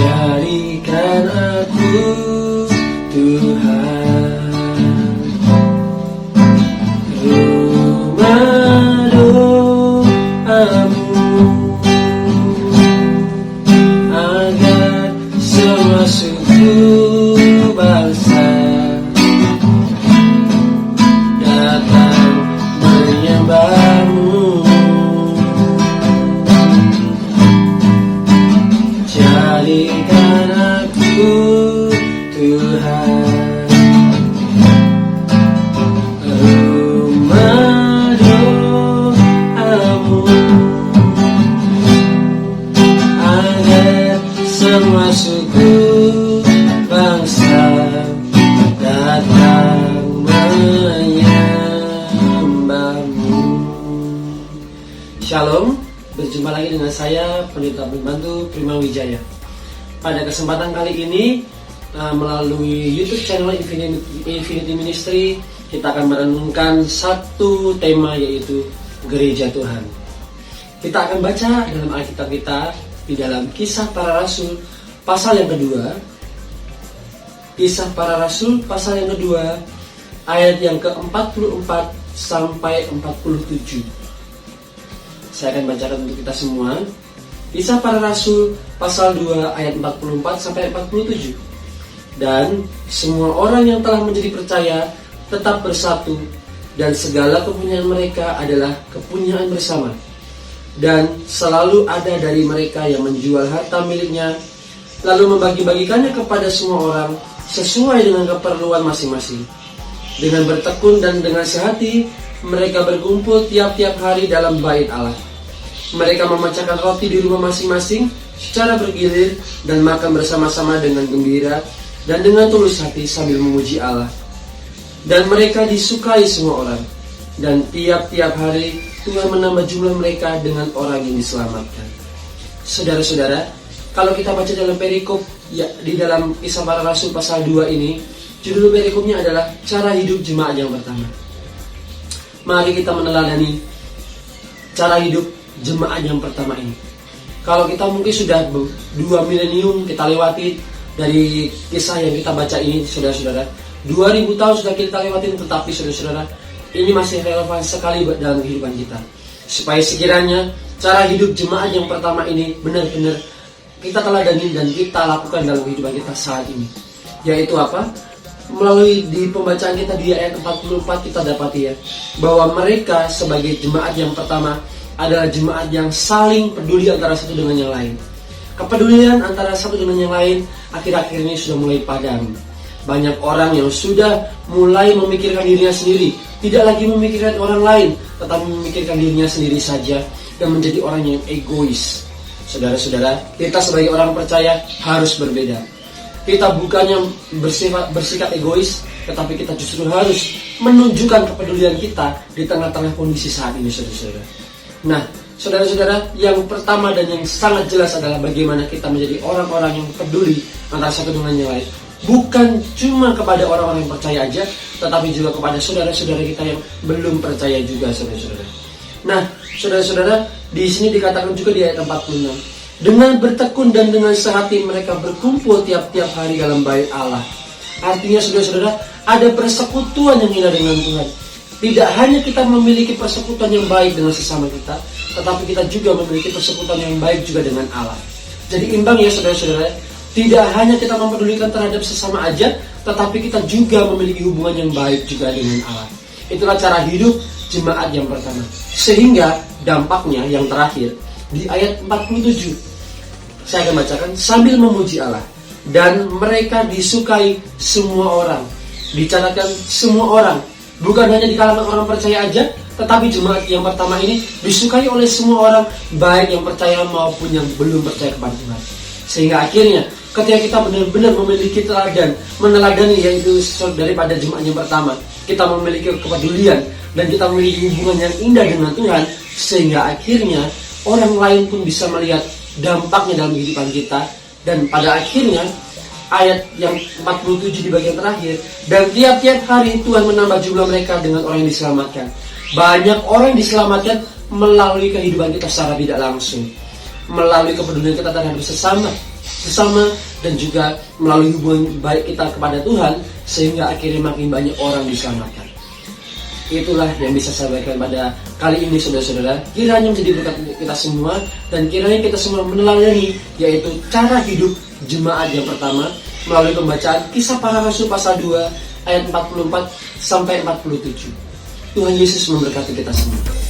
Jadikan aku Tuhan rumah doamu, agar semua suku bangsa datang menyembahmu. Jadikan aku Tuhan rumah doamu, agar semua suku bangsa datang menyembahmu. Shalom, berjumpa lagi dengan saya Pendeta Pembantu Prima Wijaya. Pada kesempatan kali ini melalui YouTube channel Infinity Ministry, kita akan merenungkan satu tema, yaitu Gereja Tuhan. Kita akan baca dalam Alkitab kita di dalam Kisah Para Rasul pasal yang kedua. Kisah Para Rasul pasal yang kedua, ayat yang ke-44 sampai 47. Saya akan bacakan untuk kita semua. Kisah Para Rasul pasal 2 ayat 44 sampai 47. Dan semua orang yang telah menjadi percaya tetap bersatu, dan segala kepunyaan mereka adalah kepunyaan bersama. Dan selalu ada dari mereka yang menjual harta miliknya, lalu membagi-bagikannya kepada semua orang sesuai dengan keperluan masing-masing. Dengan bertekun dan dengan sehati, mereka berkumpul tiap-tiap hari dalam bait Allah. Mereka memecahkan roti di rumah masing-masing secara bergilir dan makan bersama-sama dengan gembira dan dengan tulus hati sambil memuji Allah. Dan mereka disukai semua orang, dan tiap-tiap hari Tuhan menambah jumlah mereka dengan orang yang diselamatkan. Saudara-saudara, kalau kita baca dalam perikop ya, di dalam Kisah Para Rasul pasal 2 ini, judul perikopnya adalah cara hidup jemaat yang pertama. Mari kita meneladani cara hidup jemaat yang pertama ini. Kalau kita mungkin sudah 2 milenium kita lewati dari kisah yang kita baca ini, saudara-saudara, 2000 tahun sudah kita lewatin, tetapi saudara-saudara, ini masih relevan sekali dalam kehidupan kita. Supaya sekiranya cara hidup jemaat yang pertama ini benar-benar kita teladani dan kita lakukan dalam kehidupan kita saat ini. Yaitu apa? Melalui di pembacaan kita di ayat 44 kita dapati ya, bahwa mereka sebagai jemaat yang pertama adalah jemaat yang saling peduli antara satu dengan yang lain. Kepedulian antara satu dengan yang lain akhir-akhir ini sudah mulai padam. Banyak orang yang sudah mulai memikirkan dirinya sendiri, tidak lagi memikirkan orang lain, tetapi memikirkan dirinya sendiri saja dan menjadi orang yang egois. Saudara-saudara, kita sebagai orang percaya harus berbeda. Kita bukannya bersikap egois, tetapi kita justru harus menunjukkan kepedulian kita di tengah-tengah kondisi saat ini, saudara-saudara. Nah, saudara-saudara, yang pertama dan yang sangat jelas adalah bagaimana kita menjadi orang-orang yang peduli antara satu dengan yang lain. Bukan cuma kepada orang-orang yang percaya aja, tetapi juga kepada saudara-saudara kita yang belum percaya juga, saudara-saudara. Nah, saudara-saudara, di sini dikatakan juga di ayat 46. Dengan bertekun dan dengan sehati mereka berkumpul tiap-tiap hari dalam bait Allah. Artinya, saudara-saudara, ada persekutuan yang indah dengan Tuhan. Tidak hanya kita memiliki persekutuan yang baik dengan sesama kita, tetapi kita juga memiliki persekutuan yang baik juga dengan Allah. Jadi imbang ya, saudara-saudara. Tidak hanya kita mempedulikan terhadap sesama aja, tetapi kita juga memiliki hubungan yang baik juga dengan Allah. Itulah cara hidup jemaat yang pertama. Sehingga dampaknya yang terakhir di ayat 47, saya akan bacakan, sambil memuji Allah. Dan mereka disukai semua orang. Dicatatkan semua orang. Bukan hanya di kalangan orang percaya aja, tetapi jemaat yang pertama ini disukai oleh semua orang, baik yang percaya maupun yang belum percaya kepada Tuhan. Sehingga akhirnya ketika kita benar-benar memiliki teladan, meneladani yaitu daripada jemaat yang pertama, kita memiliki kepedulian dan kita memiliki hubungan yang indah dengan Tuhan, sehingga akhirnya orang lain pun bisa melihat dampaknya dalam kehidupan kita. Dan pada akhirnya ayat yang 47 di bagian terakhir, dan tiap-tiap hari Tuhan menambah jumlah mereka dengan orang yang diselamatkan. Banyak orang yang diselamatkan melalui kehidupan kita secara tidak langsung, melalui kepedulian kita terhadap sesama, sesama dan juga melalui hubungan baik kita kepada Tuhan, sehingga akhirnya makin banyak orang diselamatkan. Itulah yang bisa saya sampaikan pada kali ini, saudara-saudara. Kiranya menjadi berkat kita semua, dan kiranya kita semua meneladani yaitu cara hidup jemaat yang pertama melalui pembacaan Kisah Para Rasul pasal 2 ayat 44 sampai 47. Tuhan Yesus memberkati kita semua.